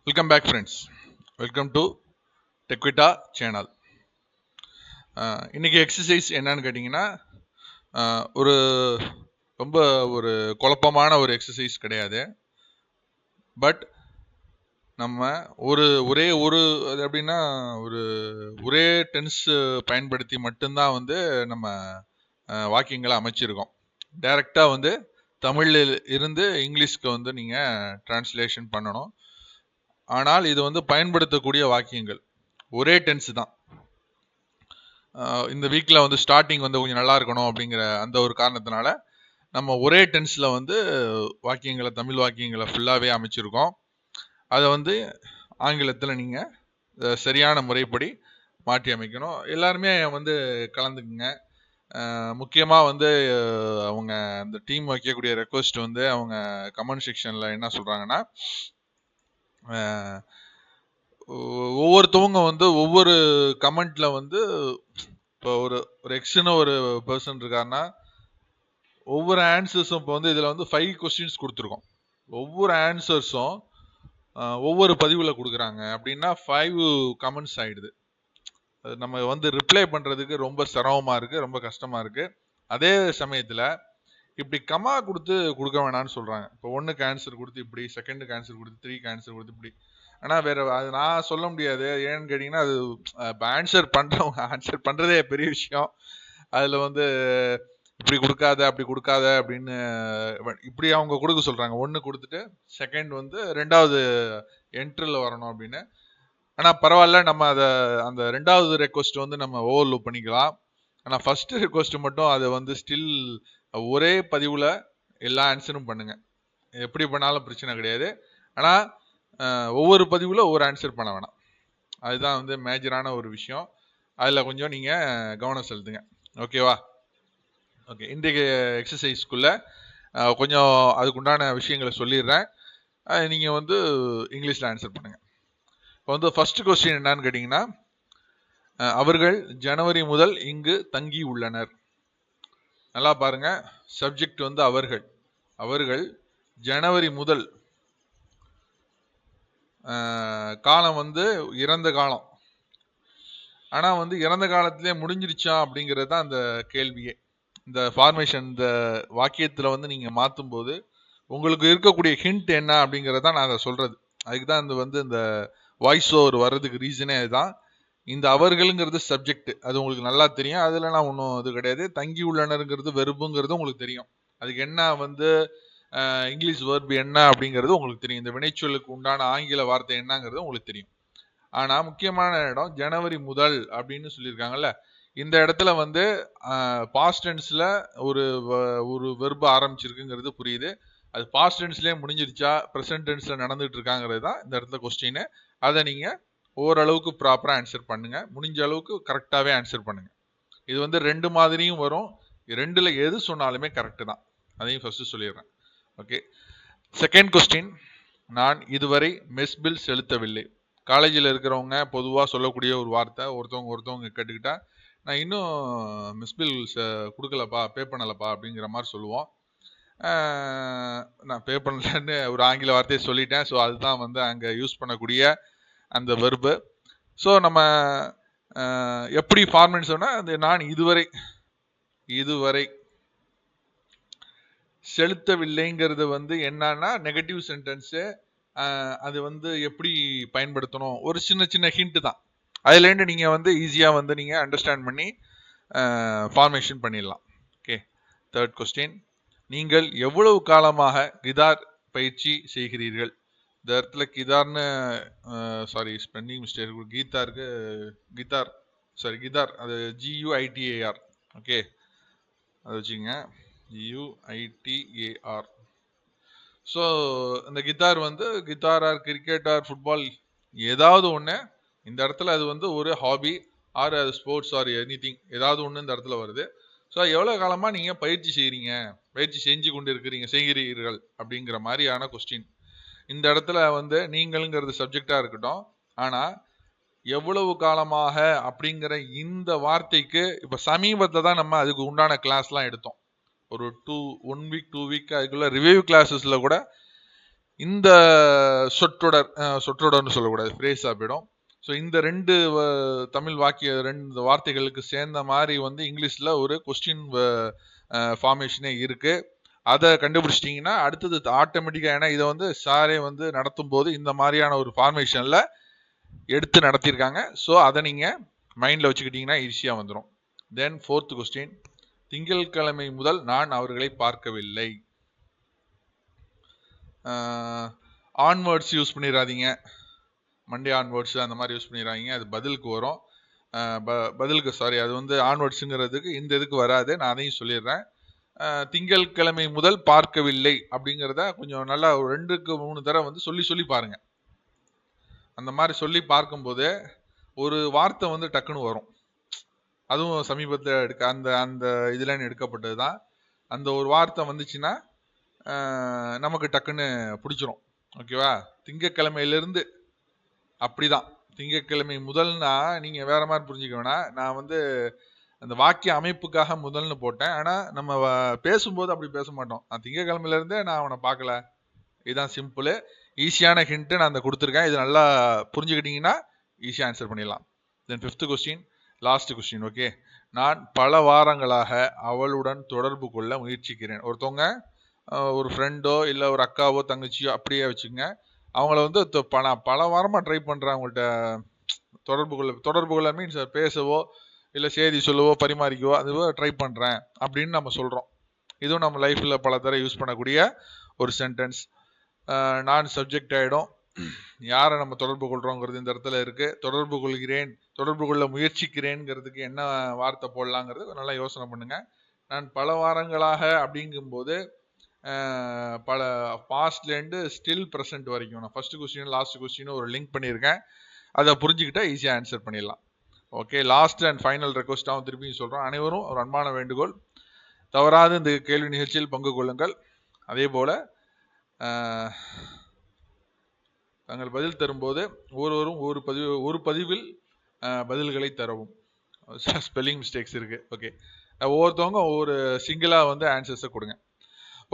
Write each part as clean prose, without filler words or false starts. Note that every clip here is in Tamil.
Welcome back friends. Welcome to டெக்விட்டா சேனல். இன்னைக்கு எக்ஸசைஸ் என்னன்னு கேட்டிங்கன்னா, ஒரு ரொம்ப ஒரு குழப்பமான ஒரு எக்ஸசைஸ் கிடையாது. பட் நம்ம அது எப்படின்னா ஒரே டென்ஸ் பயன்படுத்தி மட்டும்தான் நம்ம வாக்கியங்களை அமைச்சிருக்கோம். டைரக்டாக தமிழில் இருந்து இங்கிலீஷ்க்கு நீங்கள் டிரான்ஸ்லேஷன் பண்ணணும். ஆனால் இது பயன்படுத்தக்கூடிய வாக்கியங்கள் ஒரே டென்ஸ் தான். இந்த வீக்கில் ஸ்டார்டிங் கொஞ்சம் நல்லா இருக்கணும் அப்படிங்கிற அந்த ஒரு காரணத்தினால நம்ம ஒரே டென்ஸில் வாக்கியங்களை, தமிழ் வாக்கியங்களை ஃபுல்லாகவே அமைச்சிருக்கோம். அதை ஆங்கிலத்தில் நீங்கள் சரியான முறைப்படி மாற்றி அமைக்கணும். எல்லாருமே கலந்துக்குங்க. முக்கியமாக அவங்க அந்த டீம் வைக்கக்கூடிய ரெக்வஸ்ட் அவங்க கமெண்ட் செக்ஷனில் என்ன சொல்கிறாங்கன்னா, ஒவ்வொருத்தவங்க ஒவ்வொரு கமெண்ட்ல இப்போ ஒரு எக்ஸ்னு ஒரு பர்சன் இருக்காருன்னா, ஒவ்வொரு ஆன்சர்ஸும் இப்போ இதில் 5 கொஸ்டின்ஸ் கொடுத்துருக்கோம். ஒவ்வொரு ஆன்சர்ஸும் ஒவ்வொரு பதிவில் கொடுக்குறாங்க அப்படின்னா 5 கமெண்ட்ஸ் ஆயிடுது. நம்ம ரிப்ளை பண்ணுறதுக்கு ரொம்ப சிரமமாக இருக்குது, ரொம்ப கஷ்டமாக இருக்குது. அதே சமயத்தில் இப்படி கமா கொடுக்க வேணாம்னு சொல்கிறாங்க. இப்போ 1க்கு ஆன்சர் கொடுத்து இப்படி, 2க்கு ஆன்சர் கொடுத்து, 3க்கு ஆன்சர் கொடுத்து இப்படி. ஆனால் வேற அது நான் சொல்ல முடியாது. ஏன்னு கேட்டிங்கன்னா, அது ஆன்சர் பண்ணுறவங்க ஆன்சர் பண்ணுறதே பெரிய விஷயம். அதில் இப்படி கொடுக்காத, அப்படி கொடுக்காத அப்படின்னு இப்படி அவங்க கொடுக்க சொல்கிறாங்க. 1 கொடுத்துட்டு செகண்ட் 2வது என்ட்ரில் வரணும் அப்படின்னு. ஆனால் பரவாயில்ல, நம்ம அந்த 2வது ரெக்வஸ்ட் நம்ம ஓவர்லூப் பண்ணிக்கலாம். ஆனால் ஃபர்ஸ்ட் ரெக்வஸ்ட் மட்டும் அது ஸ்டில் ஒரே பதிவில் எல்லா ஆன்சரும் பண்ணுங்க. எப்படி பண்ணாலும் பிரச்சனை கிடையாது. ஆனால் ஒவ்வொரு பதிவில் ஒவ்வொரு ஆன்சர் பண்ண வேணாம். அதுதான் மேஜரான ஒரு விஷயம். அதில் கொஞ்சம் நீங்கள் கவனம் செலுத்துங்க. ஓகேவா? ஓகே, இன்றைக்கு எக்ஸசைஸ்க்குள்ளே கொஞ்சம் அதுக்குண்டான விஷயங்களை சொல்லிடுறேன். நீங்கள் இங்கிலீஷில் ஆன்சர் பண்ணுங்கள். இப்போ ஃபர்ஸ்ட் கொஸ்டின் என்னன்னு கேட்டிங்கன்னா, அவர்கள் ஜனவரி முதல் இங்கு தங்கி உள்ளனர். நல்லா பாருங்க, சப்ஜெக்ட் அவர்கள் ஜனவரி முதல், காலம் இறந்த காலம். ஆனால் இறந்த காலத்திலே முடிஞ்சிருச்சா அப்படிங்கிறது தான் அந்த கேள்வியே. இந்த ஃபார்மேஷன், இந்த வாக்கியத்தில் நீங்கள் மாற்றும் போது உங்களுக்கு இருக்கக்கூடிய ஹிண்ட் என்ன அப்படிங்கிறத நான் அதை சொல்கிறது. அதுக்கு தான் இந்த வாய்ஸ் ஓவர் வர்றதுக்கு ரீசனே அதுதான். இந்த அவர்களுங்கிறது சப்ஜெக்ட், அது உங்களுக்கு நல்லா தெரியும். அதில் நான் ஒன்றும் இது கிடையாது. தங்கி உள்ளனருங்கிறது வெறுப்புங்கிறது உங்களுக்கு தெரியும். அதுக்கு என்ன இங்கிலீஷ் வேர்பு என்ன அப்படிங்கிறது உங்களுக்கு தெரியும். இந்த வினைச்சொல்லுக்கு உண்டான ஆங்கில வார்த்தை என்னங்கிறது உங்களுக்கு தெரியும். ஆனால் முக்கியமான இடம் ஜனவரி முதல் அப்படின்னு சொல்லியிருக்காங்கல்ல, இந்த இடத்துல பாஸ்ட் டென்ஸில் ஒரு வெர்பு ஆரம்பிச்சிருக்குங்கிறது புரியுது. அது பாஸ்ட் டென்ஸ்லேயே முடிஞ்சிருச்சா, ப்ரெசன்ட் டென்ஸில் நடந்துகிட்டு இருக்காங்கிறது தான் இந்த இடத்துல கொஸ்டின். அதை நீங்கள் ஓரளவுக்கு ப்ராப்பராக ஆன்சர் பண்ணுங்கள். முடிஞ்ச அளவுக்கு கரெக்டாகவே ஆன்சர் பண்ணுங்கள். இது 2 மாதிரியும் வரும். 2ல் எது சொன்னாலுமே கரெக்டு தான். அதையும் ஃபர்ஸ்ட் சொல்லிடுறேன். ஓகே, செகண்ட் கொஸ்டின், நான் இதுவரை மெஸ் பில் செலுத்தவில்லை. காலேஜில் இருக்கிறவங்க பொதுவாக சொல்லக்கூடிய ஒரு வார்த்தை. ஒருத்தவங்க கேட்டுக்கிட்டா, நான் இன்னும் மெஸ் பில் கொடுக்கலப்பா, பே பண்ணலப்பா அப்படிங்கிற மாதிரி சொல்லுவோம். நான் பே பண்ணலன்னு ஒரு ஆங்கில வார்த்தையை சொல்லிட்டேன். ஸோ அதுதான் அங்கே யூஸ் பண்ணக்கூடிய அந்த வெர்பு. ஸோ நம்ம எப்படி ஃபார்மேட் சொன்னால், அந்த நான் இதுவரை செலுத்தவில்லைங்கிறது என்னன்னா நெகட்டிவ் சென்டென்ஸு. அது எப்படி பயன்படுத்தணும், ஒரு சின்ன ஹிண்ட் தான். அதுலேருந்து நீங்கள் ஈஸியாக நீங்கள் அண்டர்ஸ்டாண்ட் பண்ணி ஃபார்மேஷன் பண்ணிடலாம். ஓகே, தேர்ட் கொஸ்டின், நீங்கள் எவ்வளவு காலமாக கிதார் பயிற்சி செய்கிறீர்கள்? இந்த இடத்துல கிதார்னு ஸ்பெல்லிங் மிஸ்டேக், கிதார், அது GUITAR. ஓகே, அதை வச்சுங்க, GUITAR. ஸோ இந்த guitar guitar or cricket or football ஏதாவது ஒன்று. இந்த இடத்துல அது ஒரு ஹாபி ஆர் அது ஸ்போர்ட்ஸ் ஆர் எனிதிங், ஏதாவது ஒன்று இந்த இடத்துல வருது. ஸோ எவ்வளோ காலமாக நீங்கள் பயிற்சி செஞ்சு கொண்டு செய்கிறீர்கள் அப்படிங்கிற மாதிரியான கொஸ்டின். இந்த இடத்துல நீங்களுங்கிறது சப்ஜெக்டாக இருக்கட்டும். ஆனால் எவ்வளவு காலமாக அப்படிங்கிற இந்த வார்த்தைக்கு இப்போ சமீபத்தில் தான் நம்ம அதுக்கு உண்டான கிளாஸ்லாம் எடுத்தோம். ஒரு 1 வீக் 2 வீக் அதுக்குள்ள ரிவ்யூ கிளாஸஸில் கூட இந்த சொற்றொடர்னு சொல்லக்கூடாது, ஃப்ரேஸா போயிடும். ஸோ இந்த ரெண்டு தமிழ் ரெண்டு வார்த்தைகளுக்கு சேர்ந்த மாதிரி வந்து இங்கிலீஷ்ல ஒரு கொஸ்டின் ஃபார்மேஷனே இருக்கு. அதை கண்டுபிடிச்சிட்டிங்கன்னா அடுத்தது ஆட்டோமேட்டிக்கா, ஏன்னா இதை வந்து சாரே வந்து நடத்தும் போது இந்த மாதிரியான ஒரு ஃபார்மேஷன்ல எடுத்து நடத்தியிருக்காங்க. ஸோ அதை நீங்க மைண்ட்ல வச்சுக்கிட்டீங்கன்னா ஈஸியா வந்துடும். தென் 4th கொஸ்டின், திங்கட்கிழமை முதல் நான் அவர்களை பார்க்கவில்லை. ஆன்வேர்ட்ஸ் யூஸ் பண்ணிடாதீங்க, மண்டே ஆன்வேர்ட்ஸ் அந்த மாதிரி யூஸ் பண்ணிடுறாங்க, அது பதிலுக்கு வரும். அது வந்து ஆன்வேர்ட்ஸுங்கிறதுக்கு இந்த இதுக்கு வராது, நான் அதையும் சொல்லிடுறேன். திங்கட்கிழமை முதல் பார்க்கவில்லை அப்படிங்கிறத கொஞ்சம் நல்லா 2-3 தடவை வந்து சொல்லி பாருங்க. அந்த மாதிரி சொல்லி பார்க்கும்போது ஒரு வார்த்தை வந்து டக்குன்னு வரும். அதுவும் சமீபத்தில் அந்த இதுல எடுக்கப்பட்டது தான். அந்த ஒரு வார்த்தை வந்துச்சுன்னா நமக்கு டக்குன்னு பிடிச்சிரும். ஓகேவா? திங்கட்கிழமையிலிருந்து அப்படிதான். திங்கட்கிழமை முதல்னா நீங்க வேற மாதிரி புரிஞ்சுக்க வேணாம். நான் வந்து அந்த வாக்கிய அமைப்புக்காக முதல்னு போட்டேன். ஆனா நம்ம பேசும்போது அப்படி பேச மாட்டோம். நான் திங்கட்கிழமையில இருந்தே நான் அவனை பார்க்கல. இதுதான் சிம்பிள், ஈஸியான ஹிண்ட் நான் அந்த கொடுத்துருக்கேன். இது நல்லா புரிஞ்சுக்கிட்டீங்கன்னா ஈஸியா ஆன்சர் பண்ணிடலாம். தென் 5th question, last question. Okay, நான் பல வாரங்களாக அவளுடன் தொடர்பு கொள்ள முயற்சிக்கிறேன். ஒருத்தவங்க ஒரு ஃப்ரெண்டோ இல்லை ஒரு அக்காவோ தங்கச்சியோ அப்படியே வச்சுங்க, அவங்கள வந்து பல வாரமாக ட்ரை பண்ணுறேன் அவங்கள்ட்ட தொடர்பு கொள்ள மீன்ஸ் பேசவோ இல்லை செய்தி சொல்லவோ பரிமாறிக்கவோ அதுவோ ட்ரை பண்ணுறேன் அப்படின்னு நம்ம சொல்கிறோம். இதுவும் நம்ம லைஃப்பில் பல தடவை யூஸ் பண்ணக்கூடிய ஒரு சென்டென்ஸ். நான் சப்ஜெக்ட் ஆகிடும். யாரை நம்ம தொடர்பு கொள்கிறோங்கிறது இந்த இடத்துல இருக்குது. தொடர்பு கொள்ள முயற்சிக்கிறேங்கிறதுக்கு என்ன வார்த்தை போடலாங்கிறது நல்லா யோசனை பண்ணுங்கள். நான் பல வாரங்களாக அப்படிங்கும்போது பல பாஸ்ட்லேருந்து ஸ்டில் ப்ரெசென்ட் வரைக்கும் நான் ஃபர்ஸ்ட் கொஸ்டின் லாஸ்ட் கொஸ்டின் ஒரு லிங்க் பண்ணியிருக்கேன். அதை புரிஞ்சுக்கிட்டா ஈஸியாக ஆன்சர் பண்ணிடலாம். ஓகே, லாஸ்ட் அண்ட் ஃபைனல் ரெக்வஸ்டாகவும் திருப்பியும் சொல்கிறோம், அனைவரும் ஒரு அன்பான வேண்டுகோள், தவறாது இந்த கேள்வி நிகழ்ச்சியில் பங்கு கொள்ளுங்கள். அதே போல் தாங்கள் பதில் தரும்போது ஒவ்வொருவரும் ஒரு பதிவில் பதில்களை தரவும். ஸ்பெல்லிங் மிஸ்டேக்ஸ் இருக்குது. ஓகே, ஒவ்வொருத்தவங்க ஒவ்வொரு சிங்கிளாக வந்து ஆன்சர்ஸை கொடுங்க.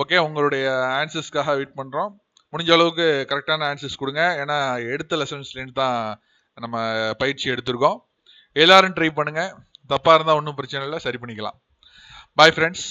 ஓகே, உங்களுடைய ஆன்சர்ஸ்க்காக வெயிட் பண்ணுறோம். முடிஞ்ச அளவுக்கு கரெக்டான ஆன்சர்ஸ் கொடுங்க. ஏன்னா எடுத்த லெசன்ஸ்லேருந்து தான் நம்ம பயிற்சி எடுத்திருக்கோம். எல்லாரும் ட்ரை பண்ணுங்கள். தப்பாக இருந்தால் ஒன்றும் பிரச்சனை இல்லை, சரி பண்ணிக்கலாம். Bye friends.